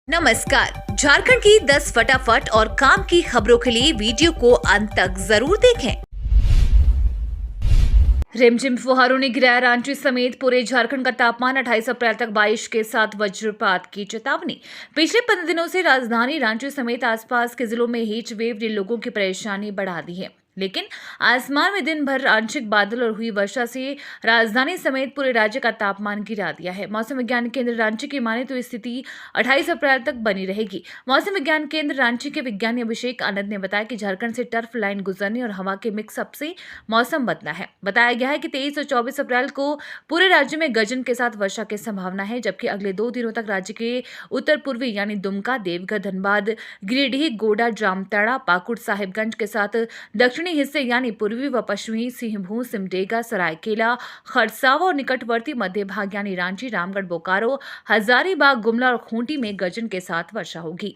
नमस्कार। झारखंड की 10 फटाफट और काम की खबरों के लिए वीडियो को अंत तक जरूर देखें। रिमझिम फुहारों ने गिराया रांची समेत पूरे झारखंड का तापमान। 28 अप्रैल तक बारिश के साथ वज्रपात की चेतावनी। पिछले 15 दिनों से राजधानी रांची समेत आसपास के जिलों में हीट वेव ने लोगों की परेशानी बढ़ा दी है, लेकिन आसमान में दिन भर आंशिक बादल और हुई वर्षा से राजधानी समेत पूरे राज्य का तापमान गिरा दिया है। मौसम विज्ञान केंद्र रांची की माने तो स्थिति 28 अप्रैल तक बनी रहेगी। मौसम विज्ञान केंद्र रांची के विज्ञानी अभिषेक आनंद ने बताया कि झारखंड से टर्फ लाइन गुजरने और हवा के मिक्सअप से मौसम बदला है। बताया गया है कि 23 और 24 अप्रैल को पूरे राज्य में गर्जन के साथ वर्षा की संभावना है, जबकि अगले 2 दिनों तक राज्य के उत्तर पूर्वी यानी दुमका, देवघर, धनबाद, गिरिडीह, गोड्डा, जामताड़ा, पाकुड़, साहिबगंज के साथ दक्षिणी हिस्से यानी पूर्वी व पश्चिमी सिंहभूम, सिमडेगा, सरायकेला, खरसावा और निकटवर्ती मध्य भाग यानी रांची, रामगढ़, बोकारो, हजारीबाग, गुमला और खूंटी में गर्जन के साथ वर्षा होगी।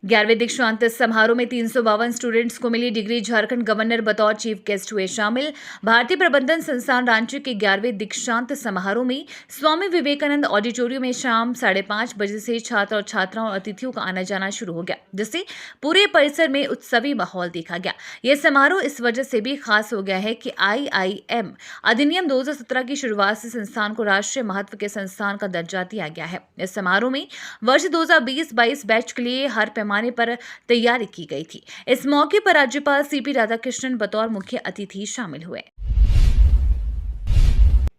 11वें दीक्षांत समारोह में 352 स्टूडेंट्स को मिली डिग्री। झारखंड गवर्नर बतौर चीफ गेस्ट हुए शामिल। भारतीय प्रबंधन संस्थान रांची के 11वें दीक्षांत समारोह में स्वामी विवेकानंद ऑडिटोरियम में शाम 5:30 बजे से छात्र और छात्राओं और अतिथियों का आना जाना शुरू हो गया, जिससे पूरे परिसर में उत्सवी माहौल देखा गया। यह समारोह इस वजह से भी खास हो गया है कि IIM अधिनियम 2017 की शुरुआत से संस्थान को राष्ट्रीय महत्व के संस्थान का दर्जा दिया गया है। इस समारोह में वर्ष 2020-22 बैच के लिए हर पैमाने पर तैयारी की गई थी। इस मौके पर राज्यपाल CP राधाकृष्णन बतौर मुख्य अतिथि शामिल हुए।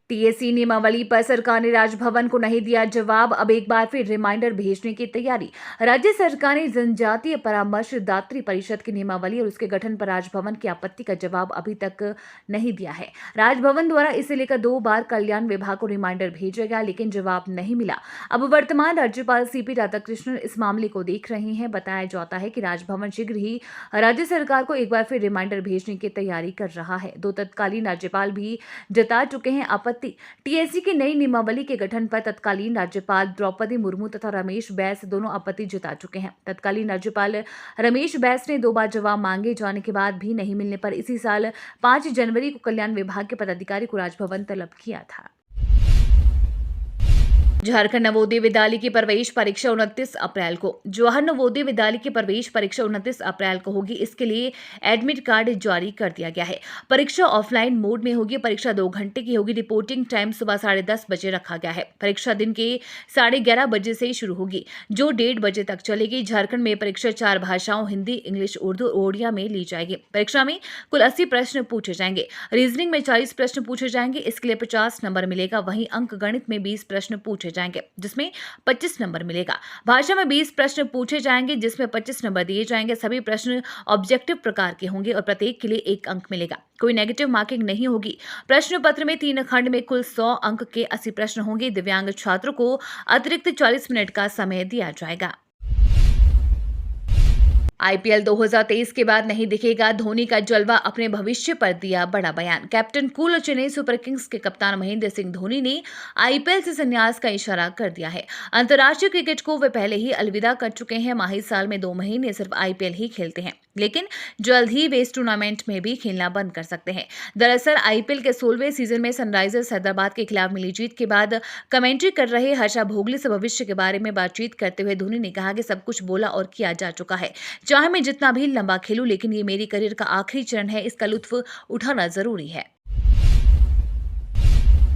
TSC नियमावली पर सरकार ने राजभवन को नहीं दिया जवाब। अब एक बार फिर रिमाइंडर भेजने की तैयारी। राज्य सरकार ने जनजातीय परामर्शदात्री परिषद की नियमावली और उसके गठन पर राजभवन की आपत्ति का जवाब अभी तक नहीं दिया है। राजभवन द्वारा इसे लेकर 2 बार कल्याण विभाग को रिमाइंडर भेजा गया, लेकिन जवाब नहीं मिला। अब वर्तमान राज्यपाल CP राधाकृष्णन इस मामले को देख रहे हैं। बताया जाता है कि राजभवन शीघ्र ही राज्य सरकार को एक बार फिर रिमाइंडर भेजने की तैयारी कर रहा है। 2 तत्कालीन राज्यपाल भी जता चुके हैं आपत्ति। TSC की नई नियमावली के गठन पर तत्कालीन राज्यपाल द्रौपदी मुर्मू तथा रमेश बैस दोनों आपत्ति जता चुके हैं। तत्कालीन राज्यपाल रमेश बैस ने 2 बार जवाब मांगे जाने के बाद भी नहीं मिलने पर इसी साल 5 जनवरी को कल्याण विभाग के पदाधिकारी को राजभवन तलब किया था। झारखंड नवोदय विद्यालय की प्रवेश परीक्षा 29 अप्रैल को। जवाहर नवोदय विद्यालय की प्रवेश परीक्षा 29 अप्रैल को होगी। इसके लिए एडमिट कार्ड जारी कर दिया गया है। परीक्षा ऑफलाइन मोड में होगी। परीक्षा 2 घंटे की होगी। रिपोर्टिंग टाइम सुबह 10:30 बजे रखा गया है। परीक्षा दिन के 11:30 बजे से शुरू होगी, जो 1:30 बजे तक चलेगी। झारखंड में परीक्षा 4 भाषाओं हिंदी, इंग्लिश, उर्दू, ओडिया में ली जाएगी। परीक्षा में कुल 80 प्रश्न पूछे जाएंगे। रीजनिंग में 40 प्रश्न पूछे जाएंगे, इसके लिए 50 नंबर मिलेगा। वहीं अंक गणित में 20 प्रश्न पूछे जाएंगे, जिसमें 25 नंबर मिलेगा। भाषा में 20 प्रश्न पूछे जाएंगे, जिसमें 25 नंबर दिए जाएंगे। सभी प्रश्न ऑब्जेक्टिव प्रकार के होंगे और प्रत्येक के लिए 1 अंक मिलेगा। कोई नेगेटिव मार्किंग नहीं होगी। प्रश्न पत्र में 3 खंड में कुल 100 अंक के 80 प्रश्न होंगे। दिव्यांग छात्रों को अतिरिक्त 40 मिनट का समय दिया जाएगा। IPL 2023 के बाद नहीं दिखेगा धोनी का जलवा, अपने भविष्य पर दिया बड़ा बयान। कैप्टन कूल और चेन्नई सुपर किंग्स के कप्तान महेंद्र सिंह धोनी ने IPL से संन्यास का इशारा कर दिया है। अंतर्राष्ट्रीय क्रिकेट को वे पहले ही अलविदा कर चुके हैं। माही साल में 2 महीने सिर्फ IPL ही खेलते हैं, लेकिन जल्द ही वे इस टूर्नामेंट में भी खेलना बंद कर सकते हैं। दरअसल IPL के 16वें सीजन में सनराइजर्स हैदराबाद के खिलाफ मिली जीत के बाद कमेंट्री कर रहे हर्षा भोगले से भविष्य के बारे में बातचीत करते हुए धोनी ने कहा कि सब कुछ बोला और किया जा चुका है। चाहे मैं जितना भी लंबा खेलूं, लेकिन ये मेरी करियर का आखिरी चरण है, इसका लुत्फ उठाना जरूरी है।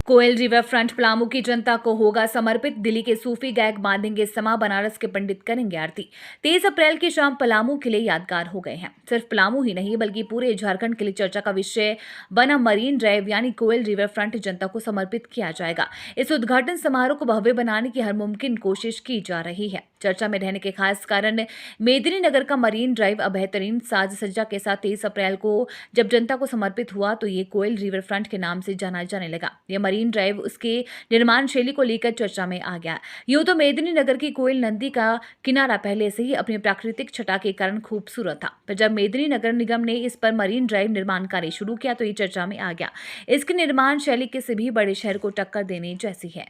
कोयल रिवर फ्रंट पलामू की जनता को होगा समर्पित। दिल्ली के सूफी गायक बांधेंगे समा, बनारस के पंडित करेंगे आरती। 23 अप्रैल की शाम पलामू के लिए यादगार हो गए हैं। सिर्फ पलामू ही नहीं बल्कि पूरे झारखंड के लिए चर्चा का विषय बना मरीन ड्राइव यानी कोयल रिवर फ्रंट जनता को समर्पित किया जाएगा। इस उद्घाटन समारोह को भव्य बनाने की हर मुमकिन कोशिश की जा रही है। चर्चा में रहने के खास कारण मेदिनीनगर का मरीन ड्राइव अब बेहतरीन साज सज्जा के साथ 23 अप्रैल को जब जनता को समर्पित हुआ तो ये कोयल रिवर फ्रंट के नाम से जाना जाने लगा। ये मरीन ड्राइव उसके निर्माण शैली को लेकर चर्चा में आ गया। यूं तो मेदिनीनगर की कोयल नदी का किनारा पहले से ही अपनी प्राकृतिक छटा के कारण खूबसूरत था, पर जब मेदिनीनगर निगम ने इस पर मरीन ड्राइव निर्माण कार्य शुरू किया तो ये चर्चा में आ गया। इसकी निर्माण शैली किसी भी बड़े शहर को टक्कर देने जैसी है।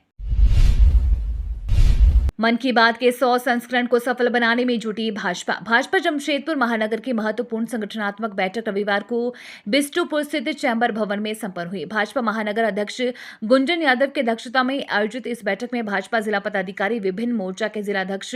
मन की बात के 100 संस्करण को सफल बनाने में जुटी भाजपा जमशेदपुर महानगर की महत्वपूर्ण संगठनात्मक बैठक रविवार को बिष्टुपुर स्थित चैम्बर भवन में संपन्न हुई। भाजपा महानगर अध्यक्ष गुंजन यादव की अध्यक्षता में आयोजित इस बैठक में भाजपा जिला पदाधिकारी, विभिन्न मोर्चा के जिलाध्यक्ष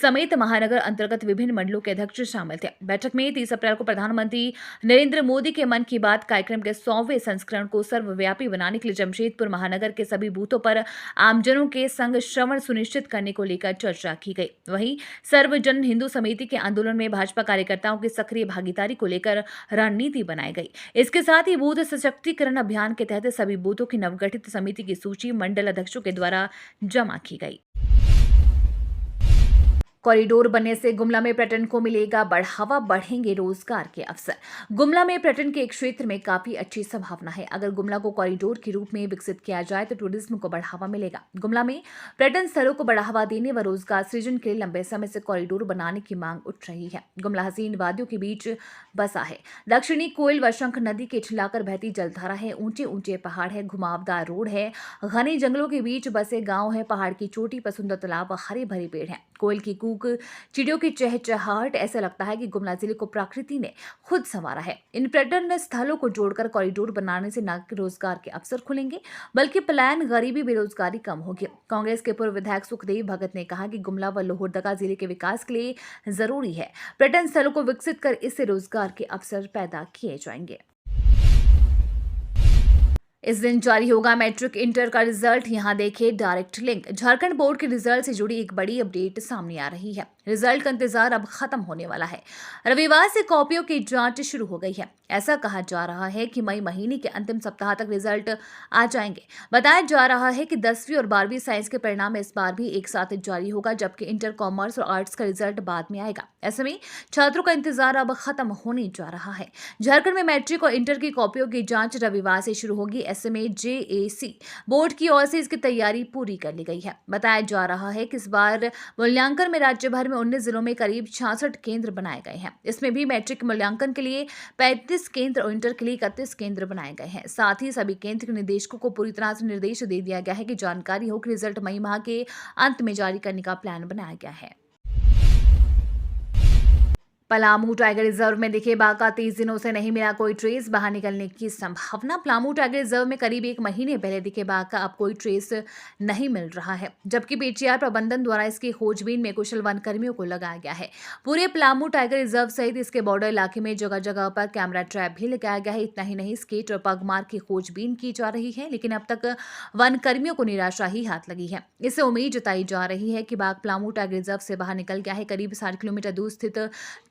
समेत महानगर अंतर्गत विभिन्न मंडलों के अध्यक्ष शामिल थे। बैठक में 30 अप्रैल को प्रधानमंत्री नरेंद्र मोदी के मन की बात कार्यक्रम के 100वें संस्करण को सर्वव्यापी बनाने के लिए जमशेदपुर महानगर के सभी बूथों पर आमजनों के संग श्रवण सुनिश्चित करने को लेकर चर्चा की गई। वहीं सर्वजन हिंदू समिति के आंदोलन में भाजपा कार्यकर्ताओं की सक्रिय भागीदारी को लेकर रणनीति बनाई गई। इसके साथ ही बूथ सशक्तिकरण अभियान के तहत सभी बूथों की नवगठित समिति की सूची मंडल अध्यक्षों के द्वारा जमा की गई। कॉरिडोर बनने से गुमला में पर्यटन को मिलेगा बढ़ावा, बढ़ेंगे रोजगार के अवसर। गुमला में पर्यटन के क्षेत्र में काफी अच्छी संभावना है। अगर गुमला को कॉरिडोर के रूप में विकसित किया जाए तो टूरिज्म को बढ़ावा मिलेगा। गुमला में पर्यटन स्थलों को बढ़ावा देने व रोजगार सृजन के लिए लंबे समय से कॉरिडोर बनाने की मांग उठ रही है। गुमला हसीन वादियों के बीच बसा है। दक्षिणी कोयल व शंख नदी के छिलाकर बहती जलधारा है। ऊंचे ऊंचे पहाड़ है, घुमावदार रोड है, घने जंगलों के बीच बसे गांव है। पहाड़ की चोटी पर सुंदर तालाब व हरे भरे पेड़ हैं। कोयल की कूक, चिड़ियों की चहचहाहट, ऐसा लगता है कि गुमला जिले को प्रकृति ने खुद संवारा है। इन पर्यटन स्थलों को जोड़कर कॉरिडोर बनाने से न केवल रोजगार के अवसर खुलेंगे बल्कि पलायन, गरीबी, बेरोजगारी कम होगी। कांग्रेस के पूर्व विधायक सुखदेव भगत ने कहा कि गुमला व लोहरदगा जिले के विकास के लिए जरूरी है पर्यटन स्थलों को विकसित कर इससे रोजगार के अवसर पैदा किए जाएंगे। इस दिन जारी होगा मैट्रिक इंटर का रिजल्ट। यहां देखें डायरेक्ट लिंक। झारखंड बोर्ड के रिजल्ट से जुड़ी एक बड़ी अपडेट सामने आ रही है। रिजल्ट का इंतजार अब खत्म होने वाला है। रविवार से कॉपियों की जांच शुरू हो गई है। ऐसा कहा जा रहा है कि मई महीने के अंतिम सप्ताह तक रिजल्ट आ जाएंगे। बताया जा रहा है कि 10वीं और 12वीं साइंस के परिणाम इस बार भी एक साथ जारी होगा, जबकि इंटर, कॉमर्स और आर्ट्स का रिजल्ट बाद में आएगा। ऐसे में छात्रों का इंतजार अब खत्म होने जा रहा है। झारखंड में मैट्रिक और इंटर की कॉपियों की जांच रविवार से शुरू होगी। ऐसे में JAC बोर्ड की ओर से इसकी तैयारी पूरी कर ली गई है। बताया जा रहा है कि इस बार मूल्यांकन में राज्य भर में 19 जिलों में करीब 66 केंद्र बनाए गए हैं। इसमें भी मैट्रिक मूल्यांकन के लिए 35 केंद्र और इंटर के लिए 31 केंद्र बनाए गए हैं। साथ ही सभी केंद्र के निदेशकों को पूरी तरह से निर्देश दे दिया गया है कि जानकारी हो कि रिजल्ट मई माह के अंत में जारी करने का प्लान बनाया गया है। पलामू टाइगर रिजर्व में दिखे बाघ का 30 दिनों से नहीं मिला कोई ट्रेस, बाहर निकलने की संभावना। पलामू टाइगर रिजर्व में करीब 1 महीने पहले दिखे बाघ का अब कोई ट्रेस नहीं मिल रहा है, जबकि PTR प्रबंधन द्वारा इसकी खोजबीन में कुशल वन कर्मियों को लगाया गया है। पूरे पलामू टाइगर रिजर्व सहित इसके बॉर्डर इलाके में जगह जगह पर कैमरा ट्रैप भी लगाया गया है। इतना ही नहीं, स्केट और पगमार्ग की खोजबीन की जा रही है, लेकिन अब तक वन कर्मियों को निराशा ही हाथ लगी है। इससे उम्मीद जताई जा रही है कि बाघ पलामू टाइगर रिजर्व से बाहर निकल गया है। करीब 60 किलोमीटर दूर स्थित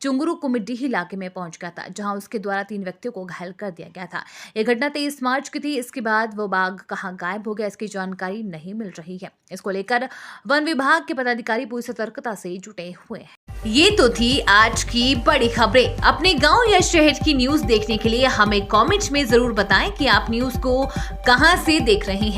चुंगरू कुमिड्डीह इलाके में पहुंच गया था, जहां उसके द्वारा 3 व्यक्तियों को घायल कर दिया गया था। यह घटना 23 मार्च की थी। इसके बाद वो बाघ कहां गायब हो गया, इसकी जानकारी नहीं मिल रही है। इसको लेकर वन विभाग के पदाधिकारी पूरी सतर्कता से जुटे हुए हैं। ये तो थी आज की बड़ी खबरें। अपने गांव या शहर की न्यूज देखने के लिए हमें कमेंट में जरूर बताएं कि आप न्यूज को कहां से देख रहे हैं।